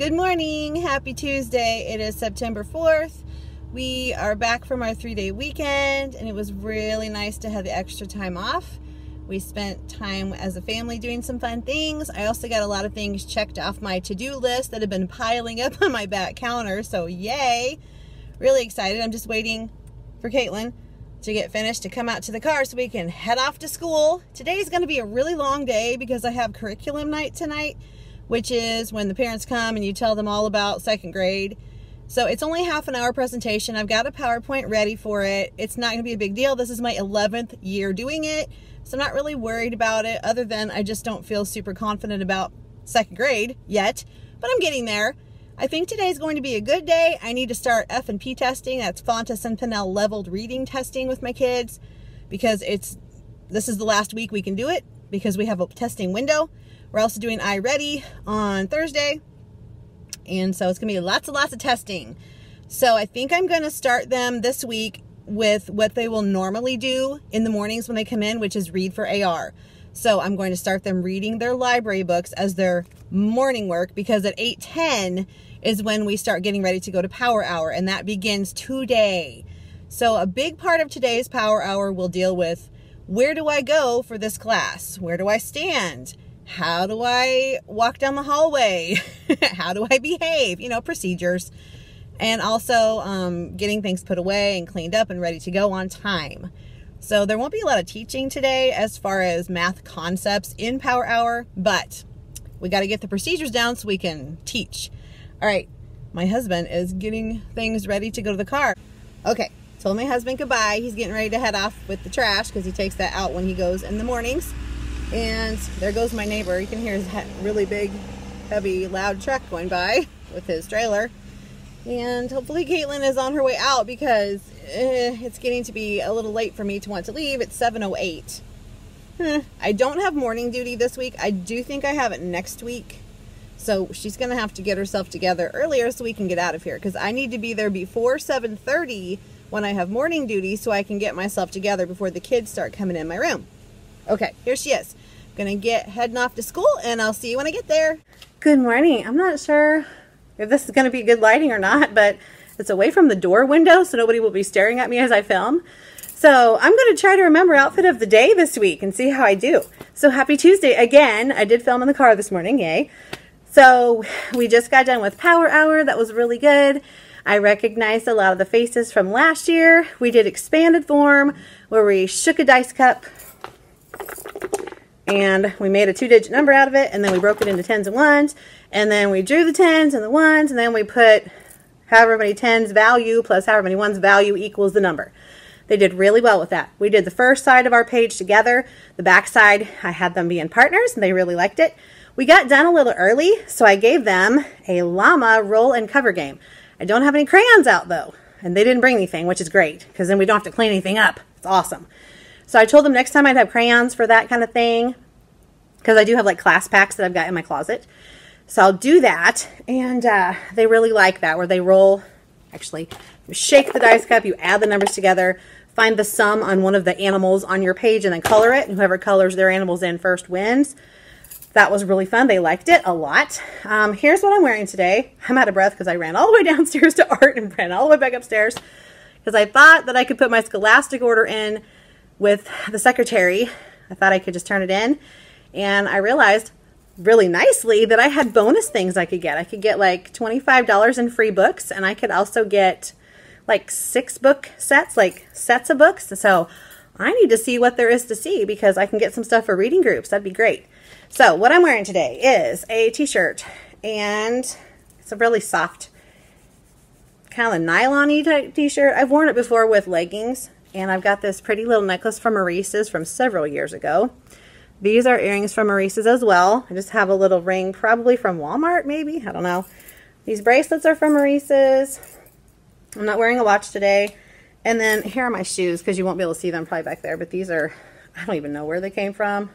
Good morning, happy Tuesday. It is September 4th. We are back from our 3-day weekend and it was really nice to have the extra time off. We spent time as a family doing some fun things. I also got a lot of things checked off my to-do list that have been piling up on my back counter, so yay. Really excited. I'm just waiting for Caitlin to get finished to come out to the car so we can head off to school. Today's going to be a really long day because I have curriculum night tonight, which is when the parents come and you tell them all about second grade. So it's only half an hour presentation. I've got a PowerPoint ready for it. It's not going to be a big deal. This is my 11th year doing it, so I'm not really worried about it, other than I just don't feel super confident about second grade yet, but I'm getting there. I think today's going to be a good day. I need to start F&P testing. That's Fontes and Pinnell leveled reading testing with my kids, because this is the last week we can do it because we have a testing window. We're also doing iReady on Thursday, and so it's gonna be lots of testing. So I think I'm gonna start them this week with what they will normally do in the mornings when they come in, which is read for AR. So I'm going to start them reading their library books as their morning work, because at 8:10 is when we start getting ready to go to Power Hour, and that begins today. So a big part of today's Power Hour will deal with, where do I go for this class? Where do I stand? How do I walk down the hallway? How do I behave? You know, procedures. And also getting things put away and cleaned up and ready to go on time. So there won't be a lot of teaching today as far as math concepts in Power Hour, but we got to get the procedures down so we can teach. All right, my husband is getting things ready to go to the car. Okay, told my husband goodbye. He's getting ready to head off with the trash because he takes that out when he goes in the mornings. And there goes my neighbor. You can hear his really big, heavy, loud truck going by with his trailer. And hopefully Caitlin is on her way out, because it's getting to be a little late for me to want to leave. It's 7:08. I don't have morning duty this week. I do think I have it next week. So she's going to have to get herself together earlier so we can get out of here, because I need to be there before 7:30 when I have morning duty so I can get myself together before the kids start coming in my room. Okay, here she is. Gonna get heading off to school, and I'll see you when I get there. Good morning. I'm not sure if this is gonna be good lighting or not, but it's away from the door window, so nobody will be staring at me as I film. So I'm gonna try to remember outfit of the day this week and see how I do. So happy Tuesday again. I did film in the car this morning, yay. So we just got done with Power Hour. That was really good. I recognized a lot of the faces from last year. We did expanded form where we shook a dice cup and we made a 2-digit number out of it, and then we broke it into tens and ones, and then we drew the tens and the ones, and then we put however many tens value plus however many ones value equals the number. They did really well with that. We did the first side of our page together. The back side, I had them being partners, and they really liked it. We got done a little early, so I gave them a llama roll and cover game. I don't have any crayons out though, and they didn't bring anything, which is great, because then we don't have to clean anything up. It's awesome. So I told them next time I'd have crayons for that kind of thing, because I do have like class packs that I've got in my closet. So I'll do that, and they really like that, where they roll, actually, you shake the dice cup, you add the numbers together, find the sum on one of the animals on your page, and then color it, and whoever colors their animals in first wins. That was really fun. They liked it a lot. Here's what I'm wearing today. I'm out of breath because I ran all the way downstairs to art and ran all the way back upstairs, because I thought that I could put my Scholastic order in with the secretary. I thought I could just turn it in, and I realized really nicely that I had bonus things I could get. I could get like $25 in free books, and I could also get like 6 book sets, like sets of books. So I need to see what there is to see, because I can get some stuff for reading groups. That'd be great. So what I'm wearing today is a t-shirt, and it's a really soft kind of nylon-y type t-shirt. I've worn it before with leggings. And I've got this pretty little necklace from Maurice's from several years ago. These are earrings from Maurice's as well. I just have a little ring, probably from Walmart, maybe. I don't know. These bracelets are from Maurice's. I'm not wearing a watch today. And then here are my shoes, because you won't be able to see them probably back there. But these are, I don't even know where they came from.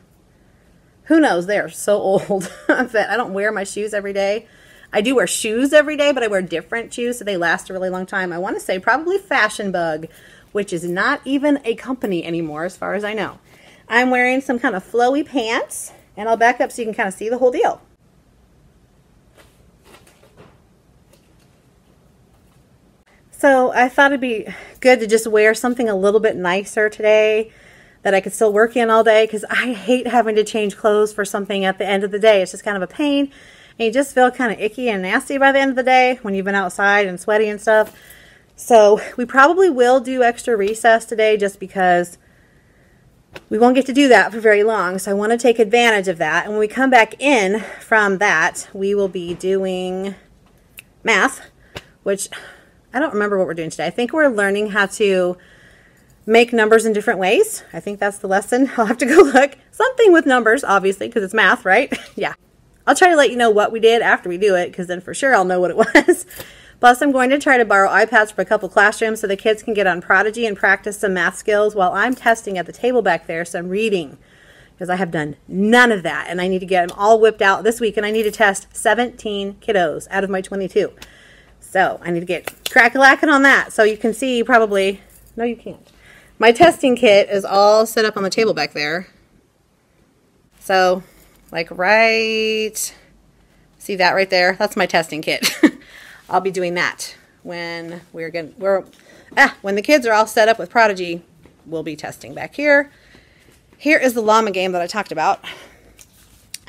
Who knows? They're so old that I don't wear my shoes every day. I do wear shoes every day, but I wear different shoes, so they last a really long time. I want to say probably Fashion Bug, which is not even a company anymore as far as I know. I'm wearing some kind of flowy pants, and I'll back up so you can kind of see the whole deal. So I thought it'd be good to just wear something a little bit nicer today that I could still work in all day, because I hate having to change clothes for something at the end of the day. It's just kind of a pain, and you just feel kind of icky and nasty by the end of the day when you've been outside and sweaty and stuff. So we probably will do extra recess today just because we won't get to do that for very long. So I want to take advantage of that. And when we come back in from that, we will be doing math, which I don't remember what we're doing today. I think we're learning how to make numbers in different ways. I think that's the lesson. I'll have to go look. Something with numbers, obviously, because it's math, right? Yeah. I'll try to let you know what we did after we do it, because then for sure I'll know what it was. Plus, I'm going to try to borrow iPads for a couple classrooms so the kids can get on Prodigy and practice some math skills while I'm testing at the table back there some reading, because I have done none of that, and I need to get them all whipped out this week, and I need to test 17 kiddos out of my 22. So I need to get crack-a-lacking on that. So you can see probably, no you can't. My testing kit is all set up on the table back there. So, like right, see that right there? That's my testing kit. I'll be doing that when when the kids are all set up with Prodigy. We'll be testing back here. Here is the llama game that I talked about.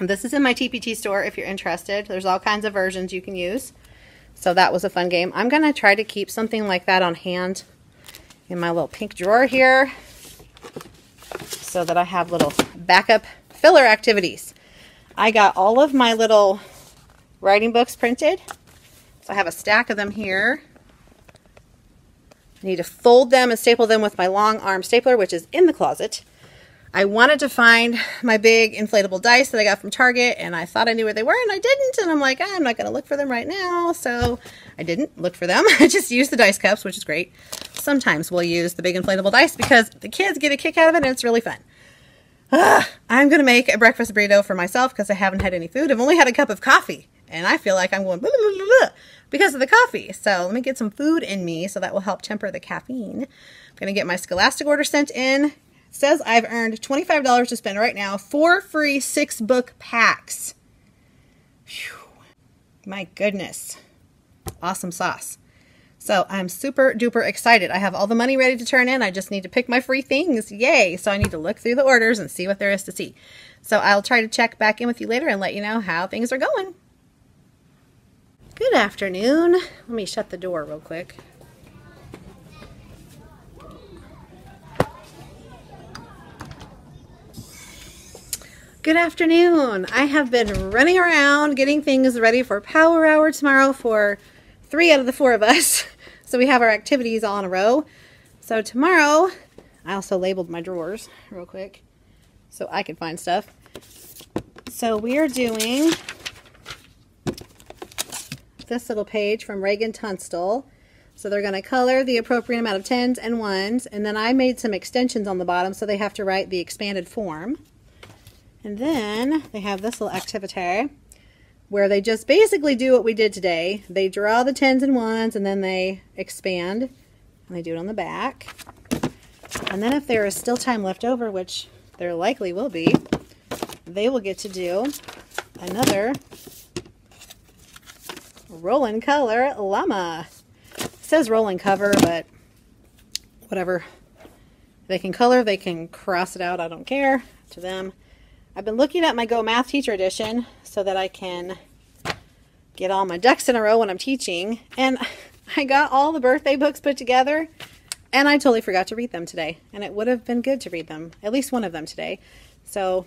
And this is in my TpT store if you're interested. There's all kinds of versions you can use. So that was a fun game. I'm going to try to keep something like that on hand in my little pink drawer here so that I have little backup filler activities. I got all of my little writing books printed. So I have a stack of them here. I need to fold them and staple them with my long arm stapler, which is in the closet. I wanted to find my big inflatable dice that I got from Target, and I thought I knew where they were, and I didn't. And I'm like, I'm not going to look for them right now. So I didn't look for them. I just used the dice cups, which is great. Sometimes we'll use the big inflatable dice because the kids get a kick out of it, and it's really fun. I'm going to make a breakfast burrito for myself because I haven't had any food. I've only had a cup of coffee, and I feel like I'm going blah, blah, blah, blah, because of the coffee. So let me get some food in me so that will help temper the caffeine. I'm going to get my Scholastic order sent in. Says I've earned $25 to spend right now. 4 free 6-book packs. Whew. My goodness. Awesome sauce. So I'm super duper excited. I have all the money ready to turn in. I just need to pick my free things. Yay. So I need to look through the orders and see what there is to see. So I'll try to check back in with you later and let you know how things are going. Good afternoon. Let me shut the door real quick. Good afternoon. I have been running around getting things ready for Power Hour tomorrow for 3 out of the 4 of us. So we have our activities all in a row. So tomorrow, I also labeled my drawers real quick so I can find stuff. So we are doing this little page from Reagan Tunstall. So they're going to color the appropriate amount of 10s and 1s. And then I made some extensions on the bottom so they have to write the expanded form. And then they have this little activity where they just basically do what we did today. They draw the 10s and 1s and then they expand. And they do it on the back. And then if there is still time left over, which there likely will be, they will get to do another roll and color llama. It says roll and cover, but whatever. They can color, they can cross it out, I don't care. To them. I've been looking at my Go Math Teacher Edition so that I can get all my ducks in a row when I'm teaching. And I got all the birthday books put together, and I totally forgot to read them today. And it would have been good to read them, at least one of them today. So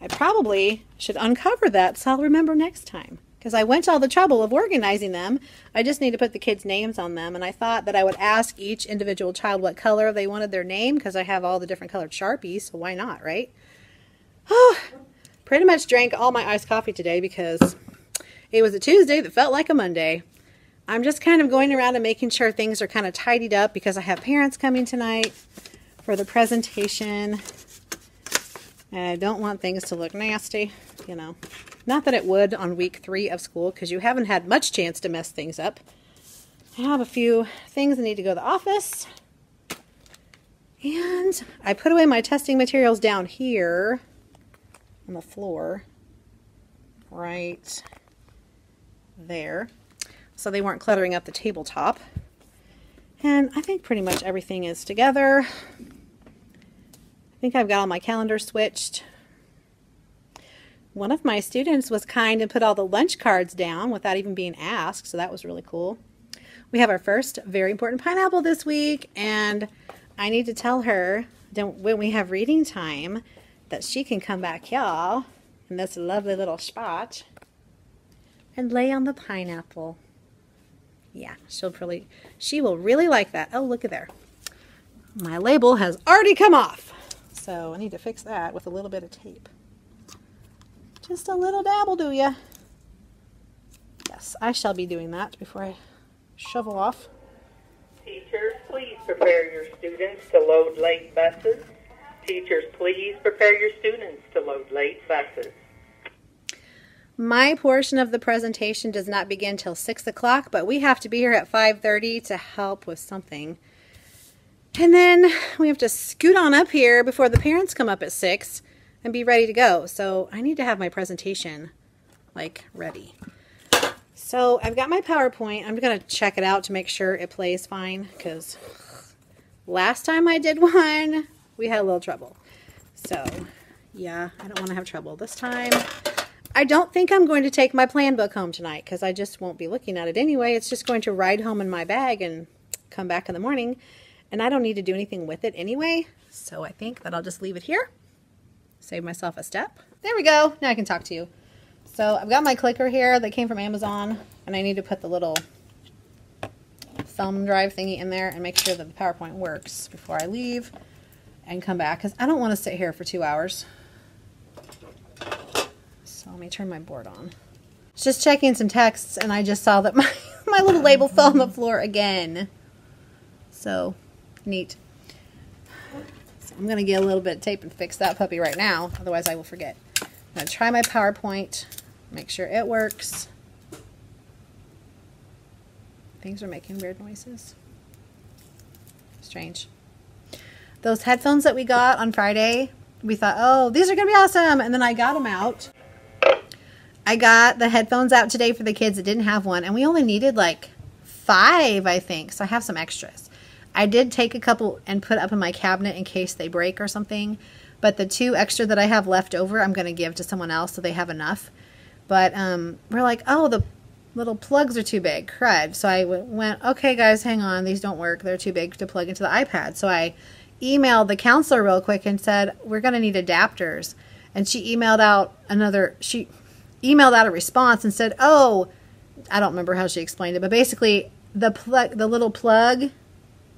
I probably should uncover that so I'll remember next time. Because I went to all the trouble of organizing them. I just need to put the kids' names on them. And I thought that I would ask each individual child what color they wanted their name, because I have all the different colored Sharpies, so why not, right? Oh, pretty much drank all my iced coffee today because it was a Tuesday that felt like a Monday. I'm just kind of going around and making sure things are kind of tidied up because I have parents coming tonight for the presentation. And I don't want things to look nasty, you know. Not that it would on week 3 of school because you haven't had much chance to mess things up. I have a few things that need to go to the office. And I put away my testing materials down here on the floor right there so they weren't cluttering up the tabletop. And I think pretty much everything is together. I think I've got all my calendars switched. One of my students was kind and put all the lunch cards down without even being asked, so that was really cool. We have our first very important pineapple this week, and I need to tell her that when we have reading time that she can come back here in this lovely little spot and lay on the pineapple. Yeah, she will really like that. Oh, look at there. My label has already come off, so I need to fix that with a little bit of tape. Just a little dab will do ya. Yes, I shall be doing that before I shovel off. Teachers, please prepare your students to load late buses. Teachers, please prepare your students to load late buses. My portion of the presentation does not begin till 6 o'clock, but we have to be here at 5:30 to help with something. And then we have to scoot on up here before the parents come up at 6 and be ready to go. So I need to have my presentation like ready. So I've got my PowerPoint. I'm going to check it out to make sure it plays fine, because last time I did one, we had a little trouble. So yeah, I don't want to have trouble this time. I don't think I'm going to take my plan book home tonight, because I just won't be looking at it anyway. It's just going to ride home in my bag and come back in the morning, and I don't need to do anything with it anyway. So I think that I'll just leave it here. Save myself a step. There we go. Now I can talk to you. So I've got my clicker here that came from Amazon, and I need to put the little thumb drive thingy in there and make sure that the PowerPoint works before I leave and come back, because I don't want to sit here for 2 hours. So let me turn my board on. Just checking some texts, and I just saw that my little label fell on the floor again. So neat. I'm going to get a little bit of tape and fix that puppy right now, otherwise I will forget. I'm going to try my PowerPoint, make sure it works. Things are making weird noises. Strange. Those headphones that we got on Friday, we thought, oh, these are going to be awesome, and then I got them out. I got the headphones out today for the kids that didn't have one, and we only needed like 5, I think, so I have some extras. I did take a couple and put up in my cabinet in case they break or something. But the 2 extra that I have left over, I'm going to give to someone else so they have enough. But we're like, oh, the little plugs are too big. Crud. So I went, okay, guys, hang on. These don't work. They're too big to plug into the iPad. So I emailed the counselor real quick and said, we're going to need adapters. And she emailed out a response and said, oh, I don't remember how she explained it. But basically, the little plug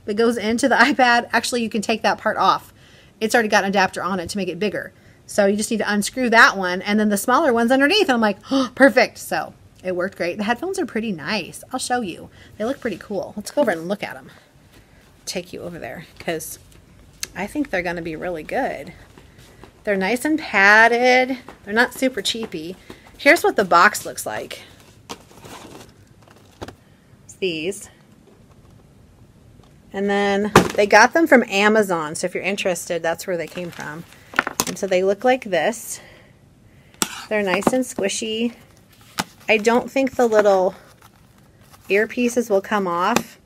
that goes into the iPad, actually you can take that part off. It's already got an adapter on it to make it bigger. So you just need to unscrew that one, and then the smaller one's underneath. And I'm like, oh, perfect. So it worked great. The headphones are pretty nice. I'll show you. They look pretty cool. Let's go over and look at them. Take you over there, because I think they're going to be really good. They're nice and padded. They're not super cheapy. Here's what the box looks like. It's these. And then they got them from Amazon, so if you're interested, that's where they came from. And so they look like this. They're nice and squishy. I don't think the little earpieces will come off.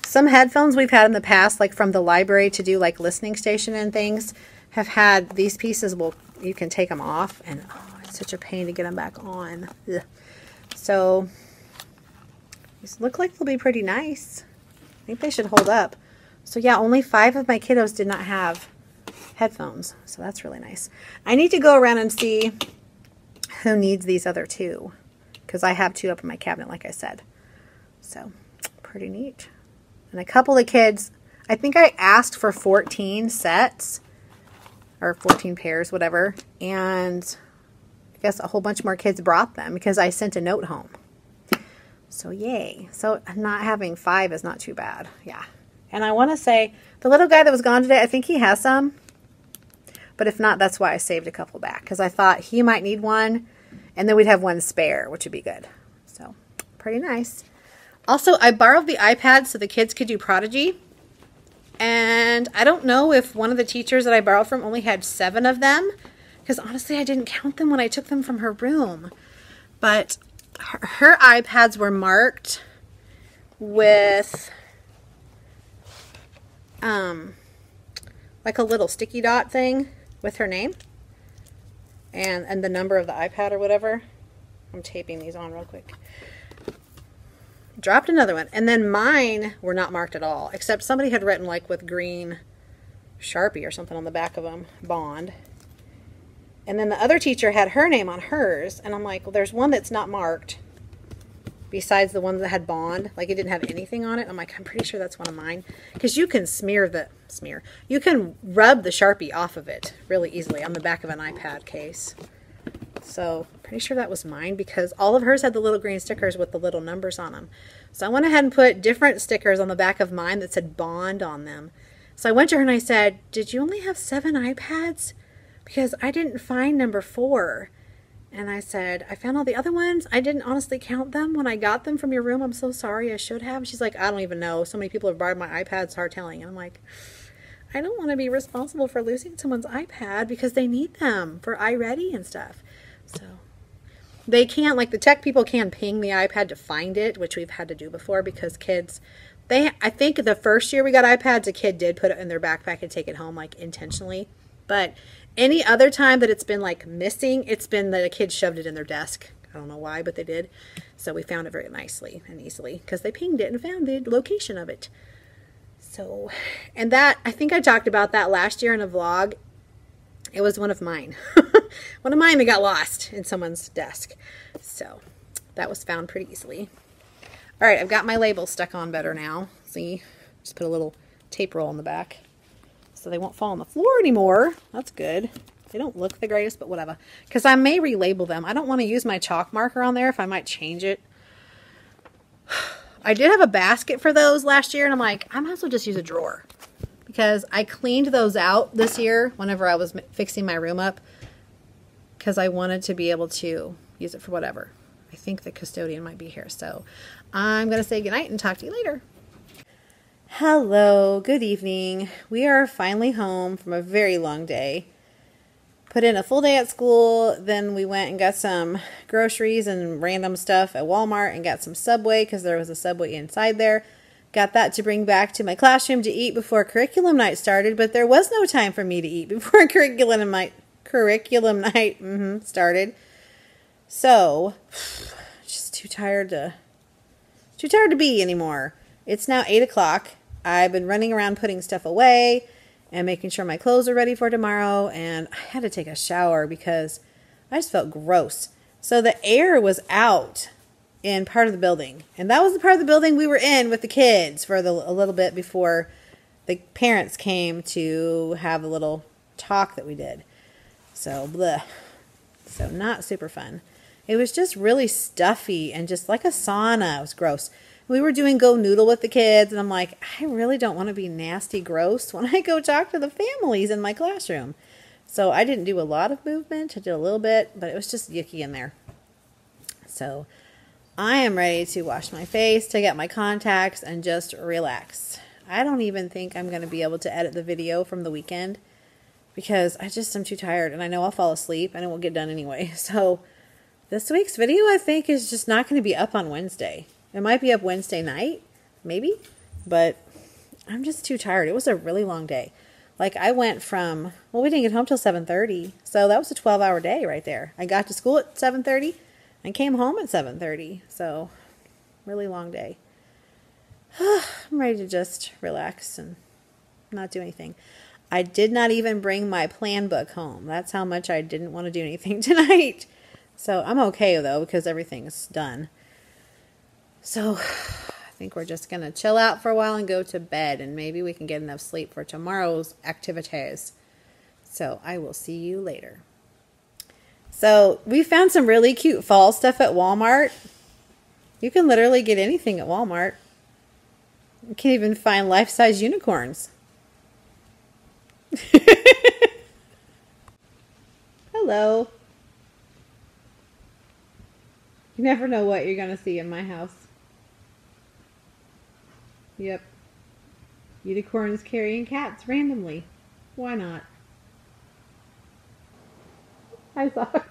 Some headphones we've had in the past, like from the library to do like listening station and things, have had these pieces, you can take them off, and oh, it's such a pain to get them back on. Ugh. So these look like they'll be pretty nice. I think they should hold up. So yeah, only 5 of my kiddos did not have headphones. So that's really nice. I need to go around and see who needs these other 2, because I have 2 up in my cabinet, like I said. So pretty neat. And a couple of kids, I think I asked for 14 sets or 14 pairs, whatever. And I guess a whole bunch more kids brought them because I sent a note home. So yay. So not having 5 is not too bad. Yeah. And I want to say, the little guy that was gone today, I think he has some. But if not, that's why I saved a couple back. Because I thought he might need one. And then we'd have one spare, which would be good. So, pretty nice. Also, I borrowed the iPad so the kids could do Prodigy. And I don't know if one of the teachers that I borrowed from only had 7 of them. Because honestly, I didn't count them when I took them from her room. But her iPads were marked with like a little sticky dot thing with her name and the number of the iPad or whatever. I'm taping these on real quick. Dropped another one. And then mine were not marked at all, except somebody had written like with green Sharpie or something on the back of them, Bond. And then the other teacher had her name on hers. And I'm like, well, there's one that's not marked besides the one that had Bond. Like it didn't have anything on it. I'm like, I'm pretty sure that's one of mine. Because you can you can rub the Sharpie off of it really easily on the back of an iPad case. So pretty sure that was mine because all of hers had the little green stickers with the little numbers on them. So I went ahead and put different stickers on the back of mine that said Bond on them. So I went to her and I said, did you only have 7 iPads? Because I didn't find number 4. And I said, I found all the other ones. I didn't honestly count them when I got them from your room. I'm so sorry. I should have. She's like, I don't even know. So many people have borrowed my iPads. It's hard telling. And I'm like, I don't want to be responsible for losing someone's iPad because they need them for iReady and stuff. So they can't, like the tech people can ping the iPad to find it, which we've had to do before because kids, I think the first year we got iPads, a kid did put it in their backpack and take it home like intentionally. But any other time that it's been like missing, it's been that a kid shoved it in their desk. I don't know why, but they did. So we found it very nicely and easily because they pinged it and found the location of it. So, and that, I think I talked about that last year in a vlog. It was one of mine. One of mine that got lost in someone's desk. So that was found pretty easily. All right, I've got my labels stuck on better now. See, just put a little tape roll on the back so they won't fall on the floor anymore. That's good. They don't look the greatest, but whatever. Because I may relabel them. I don't want to use my chalk marker on there if I might change it. I did have a basket for those last year, and I'm like, I might as well just use a drawer. Because I cleaned those out this year whenever I was fixing my room up. Because I wanted to be able to use it for whatever. I think the custodian might be here. So I'm going to say goodnight and talk to you later. Hello, good evening. We are finally home from a very long day. Put in a full day at school. Then we went and got some groceries and random stuff at Walmart and got some Subway because there was a Subway inside there. Got that to bring back to my classroom to eat before curriculum night started, but there was no time for me to eat before curriculum night started. So, just too tired to be anymore. It's now 8 o'clock. I've been running around putting stuff away and making sure my clothes are ready for tomorrow, and I had to take a shower because I just felt gross. So the air was out in part of the building, and that was the part of the building we were in with the kids for a little bit before the parents came to have a little talk that we did. So bleh. So not super fun. It was just really stuffy and just like a sauna. It was gross. We were doing Go Noodle with the kids, and I'm like, I really don't want to be nasty gross when I go talk to the families in my classroom. So I didn't do a lot of movement. I did a little bit, but it was just yucky in there. So I am ready to wash my face, take out my contacts, and just relax. I don't even think I'm going to be able to edit the video from the weekend because I'm too tired, and I know I'll fall asleep, and it won't get done anyway. So this week's video, I think, is just not going to be up on Wednesday. It might be up Wednesday night, maybe, but I'm just too tired. It was a really long day. Like, I went from, well, we didn't get home till 7:30, so that was a 12-hour day right there. I got to school at 7:30 and came home at 7:30, so really long day. I'm ready to just relax and not do anything. I did not even bring my plan book home. That's how much I didn't want to do anything tonight. So I'm okay, though, because everything's done. So I think we're just going to chill out for a while and go to bed, and maybe we can get enough sleep for tomorrow's activities. So I will see you later. So we found some really cute fall stuff at Walmart. You can literally get anything at Walmart. You can even find life-size unicorns. Hello. You never know what you're going to see in my house. Yep. Unicorns carrying cats randomly. Why not? Hi, Socks.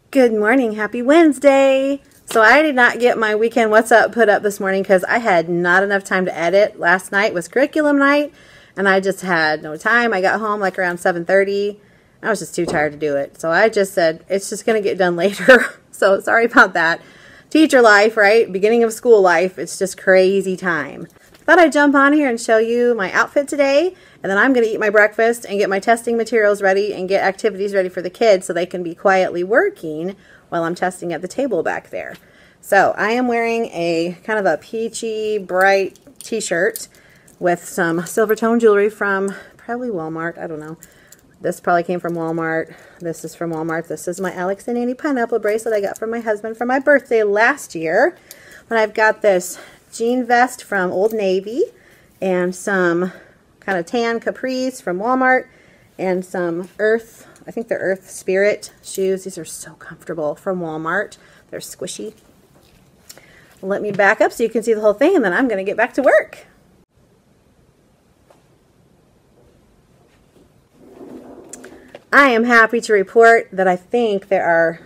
Good morning. Happy Wednesday. So I did not get my weekend what's up put up this morning because I had not enough time to edit. Last night was curriculum night and I just had no time. I got home like around 7:30. I was just too tired to do it. So I just said it's just going to get done later. So sorry about that. Teacher life, right? Beginning of school life. It's just crazy time. Thought I'd jump on here and show you my outfit today. And then I'm going to eat my breakfast and get my testing materials ready and get activities ready for the kids so they can be quietly working while I'm testing at the table back there. So I am wearing a kind of a peachy bright t-shirt with some silver tone jewelry from probably Walmart. I don't know. This probably came from Walmart. This is from Walmart. This is my Alex and Annie pineapple bracelet I got from my husband for my birthday last year. And I've got this jean vest from Old Navy and some kind of tan capris from Walmart and some Earth, I think they're Earth Spirit shoes. These are so comfortable from Walmart. They're squishy. Let me back up so you can see the whole thing and then I'm going to get back to work. I am happy to report that I think there are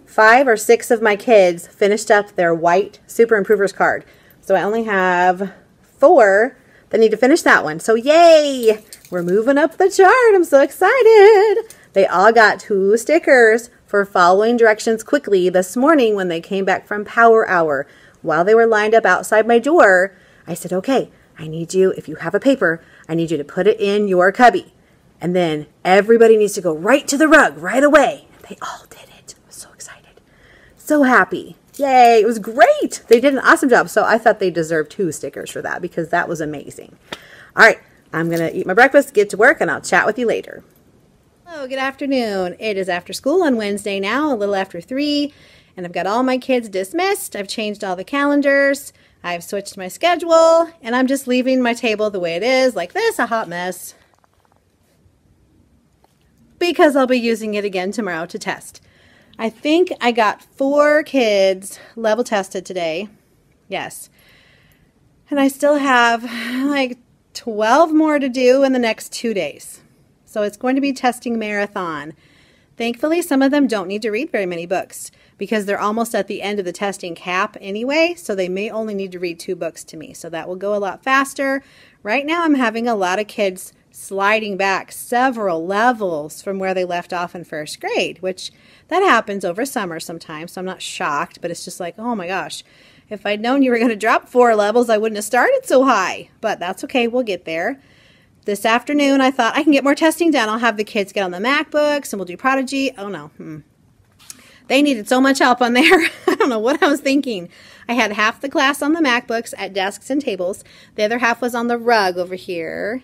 5 or 6 of my kids finished up their white Super Improvers card. So I only have 4 that need to finish that one. So yay! We're moving up the chart. I'm so excited. They all got 2 stickers for following directions quickly this morning when they came back from power hour. While they were lined up outside my door, I said, okay, I need you, if you have a paper, I need you to put it in your cubby. And then everybody needs to go right to the rug right away. And they all did it. I was so excited. So happy. Yay, it was great. They did an awesome job. So I thought they deserved 2 stickers for that because that was amazing. All right, I'm going to eat my breakfast, get to work, and I'll chat with you later. Hello, good afternoon. It is after school on Wednesday now, a little after 3, and I've got all my kids dismissed. I've changed all the calendars. I've switched my schedule, and I'm just leaving my table the way it is, like this, a hot mess, because I'll be using it again tomorrow to test. I think I got 4 kids level tested today. Yes. And I still have like 12 more to do in the next 2 days. So it's going to be testing marathon. Thankfully, some of them don't need to read very many books because they're almost at the end of the testing cap anyway. So they may only need to read 2 books to me. So that will go a lot faster. Right now, I'm having a lot of kids sliding back several levels from where they left off in 1st grade, which that happens over summer sometimes, so I'm not shocked, but it's just like, oh my gosh, if I'd known you were going to drop 4 levels, I wouldn't have started so high, but that's okay, we'll get there. This afternoon, I thought I can get more testing done. I'll have the kids get on the MacBooks and we'll do Prodigy. Oh no, they needed so much help on there. I don't know what I was thinking. I had half the class on the MacBooks at desks and tables. The other half was on the rug over here,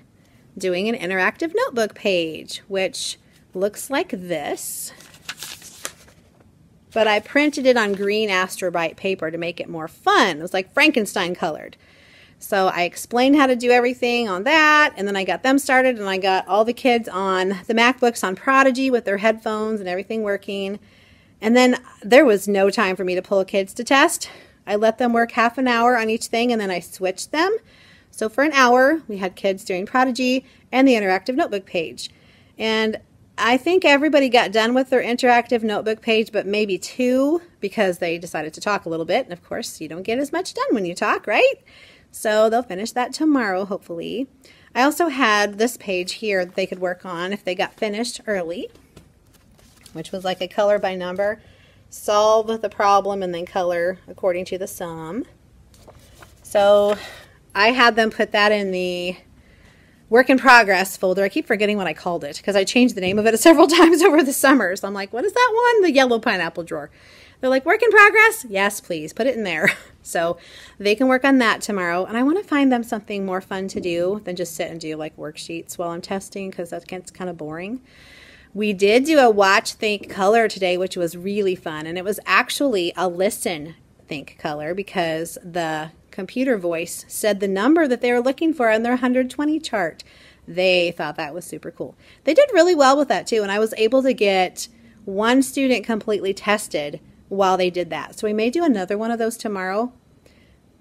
doing an interactive notebook page, which looks like this. But I printed it on green Astrobyte paper to make it more fun. It was like Frankenstein colored. So I explained how to do everything on that, and then I got them started, and I got all the kids on the MacBooks on Prodigy with their headphones and everything working. And then there was no time for me to pull kids to test. I let them work half an hour on each thing, and then I switched them. So for an hour, we had kids doing Prodigy and the interactive notebook page. And I think everybody got done with their interactive notebook page, but maybe 2 because they decided to talk a little bit. And of course, you don't get as much done when you talk, right? So they'll finish that tomorrow, hopefully. I also had this page here that they could work on if they got finished early, which was like a color by number. Solve the problem and then color according to the sum. So I had them put that in the work in progress folder. I keep forgetting what I called it because I changed the name of it several times over the summer. So I'm like, what is that one? The yellow pineapple drawer. They're like, work in progress? Yes, please. Put it in there. So they can work on that tomorrow. And I want to find them something more fun to do than just sit and do like worksheets while I'm testing because that gets kind of boring. We did do a watch, think, color today, which was really fun. And it was actually a listen, think, color because the computer voice said the number that they were looking for on their 120 chart. They thought that was super cool. They did really well with that too, and I was able to get 1 student completely tested while they did that. So we may do another one of those tomorrow,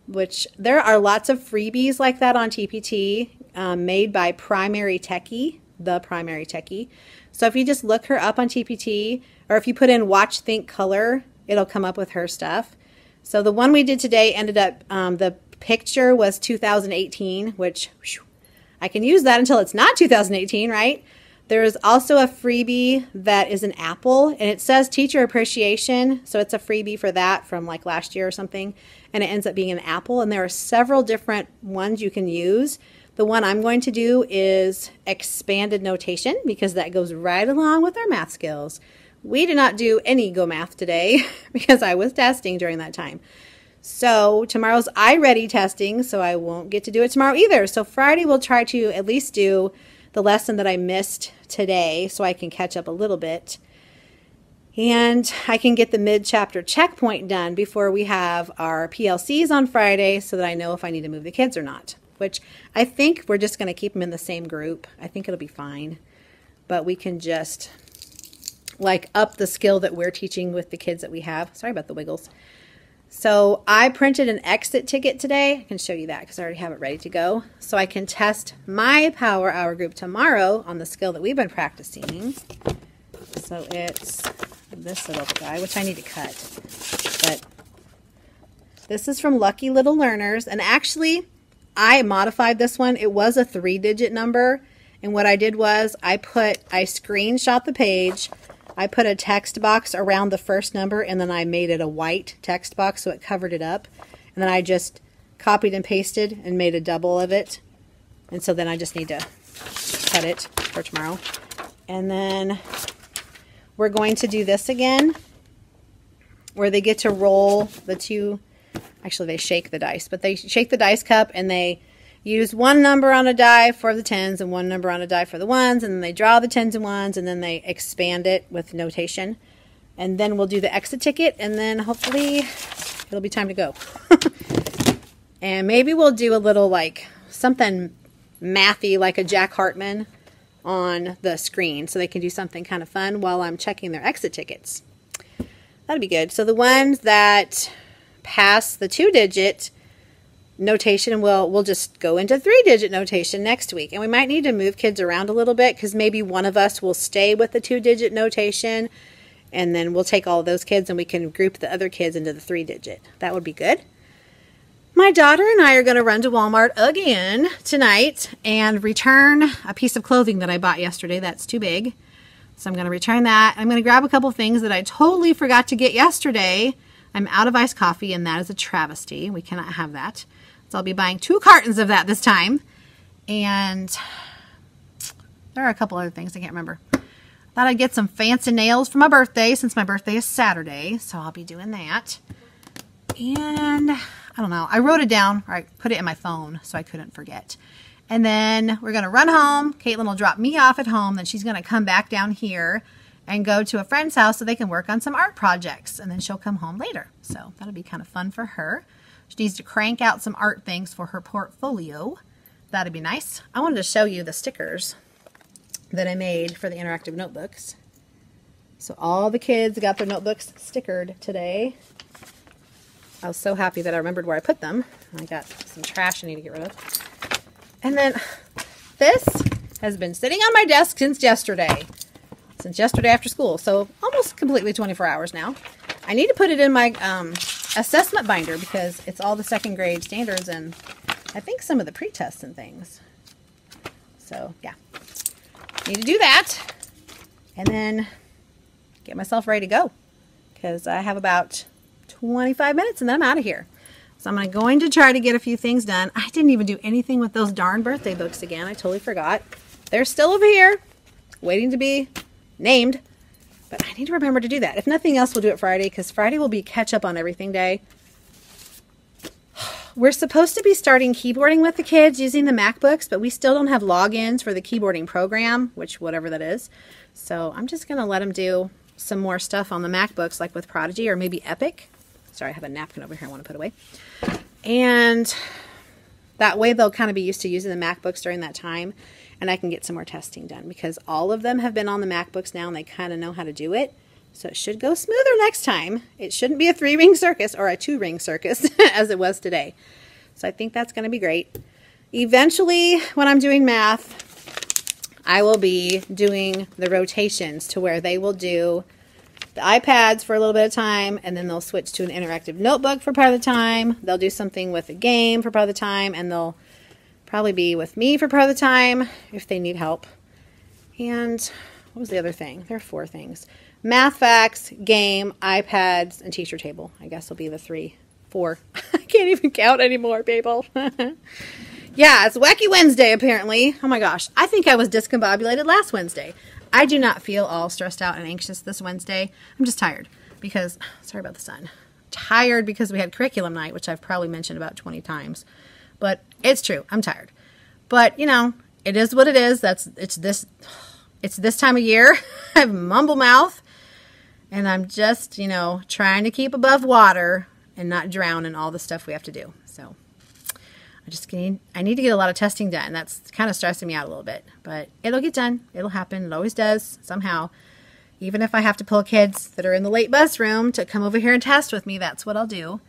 which there are lots of freebies like that on TpT made by Primary Techie, the Primary Techie. So So if you just look her up on TpT, or if you put in watch, think, color, it'll come up with her stuff. So the one we did today ended up, the picture was 2018, which whew, I can use that until it's not 2018, right? There is also a freebie that is an apple, and it says teacher appreciation. So it's a freebie for that from like last year or something. And it ends up being an apple. And there are several different ones you can use. The one I'm going to do is expanded notation because that goes right along with our math skills. We did not do any Go Math today because I was testing during that time. So tomorrow's iReady testing, so I won't get to do it tomorrow either. So Friday we'll try to at least do the lesson that I missed today so I can catch up a little bit. And I can get the mid-chapter checkpoint done before we have our PLCs on Friday so that I know if I need to move the kids or not. Which I think we're just going to keep them in the same group. I think it'll be fine. But we can just like up the skill that we're teaching with the kids that we have. Sorry about the wiggles. So I printed an exit ticket today. I can show you that because I already have it ready to go. So I can test my Power Hour group tomorrow on the skill that we've been practicing. So it's this little guy, which I need to cut. But this is from Lucky Little Learners. And actually, I modified this one. It was a 3-digit number. And what I did was I screenshot the page. I put a text box around the first number, and then I made it a white text box so it covered it up. And then I just copied and pasted and made a double of it. And so then I just need to cut it for tomorrow. And then we're going to do this again, where they get to roll the two. Actually, they shake the dice, but they shake the dice cup and they use one number on a die for the 10s and one number on a die for the 1s, and then they draw the 10s and 1s, and then they expand it with notation. And then we'll do the exit ticket, and then hopefully it'll be time to go. And maybe we'll do a little like something mathy like a Jack Hartman on the screen so they can do something kind of fun while I'm checking their exit tickets. That'd be good. So the ones that pass the 2-digit notation, we'll just go into 3-digit notation next week. And we might need to move kids around a little bit because maybe one of us will stay with the 2-digit notation, and then we'll take all of those kids and we can group the other kids into the 3-digit. That would be good. My daughter and I are going to run to Walmart again tonight and return a piece of clothing that I bought yesterday that's too big. So I'm going to return that. I'm going to grab a couple things that I totally forgot to get yesterday. I'm out of iced coffee, and that is a travesty. We cannot have that. So I'll be buying 2 cartons of that this time. And there are a couple other things I can't remember. Thought I'd get some fancy nails for my birthday since my birthday is Saturday. So I'll be doing that. And I don't know. I wrote it down, or I put it in my phone so I couldn't forget. And then we're going to run home. Caitlin will drop me off at home. Then she's going to come back down here and go to a friend's house so they can work on some art projects. And then she'll come home later. So that'll be kind of fun for her. She needs to crank out some art things for her portfolio. That'd be nice. I wanted to show you the stickers that I made for the interactive notebooks. So all the kids got their notebooks stickered today. I was so happy that I remembered where I put them. I got some trash I need to get rid of. And then this has been sitting on my desk since yesterday. Since yesterday after school. So almost completely 24 hours now. I need to put it in my assessment binder because it's all the 2nd grade standards and I think some of the pre-tests and things. So yeah, need to do that and then get myself ready to go because I have about 25 minutes and then I'm out of here. So I'm going to try to get a few things done. I didn't even do anything with those darn birthday books again. I totally forgot. They're still over here waiting to be named. But I need to remember to do that. If nothing else, we'll do it Friday because Friday will be catch up on everything day. We're supposed to be starting keyboarding with the kids using the MacBooks, but we still don't have logins for the keyboarding program, which whatever that is. So I'm just going to let them do some more stuff on the MacBooks like with Prodigy or maybe Epic. Sorry, I have a napkin over here I want to put away. And that way they'll kind of be used to using the MacBooks during that time. And I can get some more testing done because all of them have been on the MacBooks now and they kind of know how to do it. So it should go smoother next time. It shouldn't be a 3-ring circus or a 2-ring circus as it was today. So I think that's going to be great. Eventually, when I'm doing math, I will be doing the rotations to where they will do the iPads for a little bit of time, and then they'll switch to an interactive notebook for part of the time. They'll do something with a game for part of the time, and they'll probably be with me for part of the time if they need help. And what was the other thing? There are 4 things. Math facts, game, iPads, and teacher table. I guess will be the 4. I can't even count anymore, people. Yeah, it's Wacky Wednesday, apparently. Oh my gosh. I think I was discombobulated last Wednesday. I do not feel all stressed out and anxious this Wednesday. I'm just tired because, sorry about the sun. Tired because we had curriculum night, which I've probably mentioned about 20 times. But it's true. I'm tired. But, you know, it is what it is. It's this time of year. I have mumble mouth. And I'm just, you know, trying to keep above water and not drown in all the stuff we have to do. So I need to get a lot of testing done. That's kind of stressing me out a little bit. But it'll get done. It'll happen. It always does somehow. Even if I have to pull kids that are in the late bus room to come over here and test with me, that's what I'll do.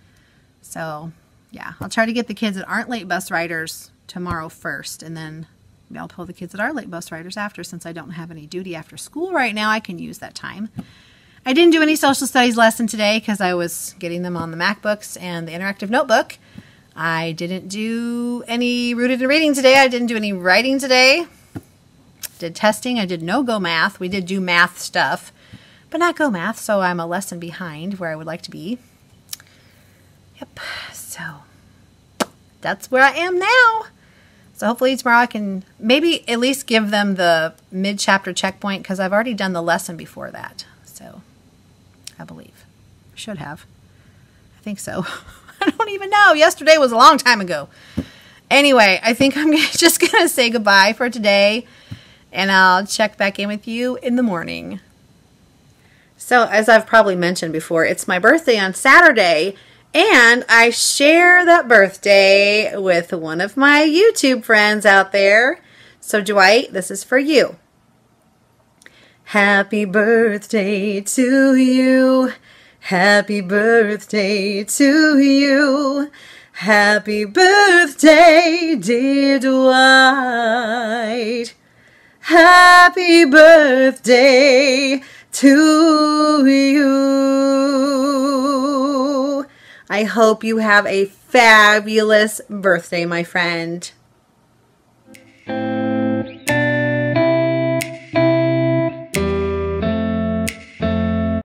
So, yeah, I'll try to get the kids that aren't late bus riders tomorrow first. And then maybe I'll pull the kids that are late bus riders after. Since I don't have any duty after school right now, I can use that time. I didn't do any social studies lesson today because I was getting them on the MacBooks and the interactive notebook. I didn't do any rooted in reading today. I didn't do any writing today. Did testing. I did no Go Math. We did do math stuff, but not Go Math, so I'm a lesson behind where I would like to be. Yep. So that's where I am now. So hopefully tomorrow I can maybe at least give them the mid-chapter checkpoint because I've already done the lesson before that. So I believe. Should have. I think so. I don't even know. Yesterday was a long time ago. Anyway, I think I'm just going to say goodbye for today, and I'll check back in with you in the morning. So, as I've probably mentioned before, it's my birthday on Saturday, and I share that birthday with one of my YouTube friends out there. So, Dwight, this is for you. Happy birthday to you. Happy birthday to you. Happy birthday, dear Dwight. Happy birthday to you. I hope you have a fabulous birthday, my friend.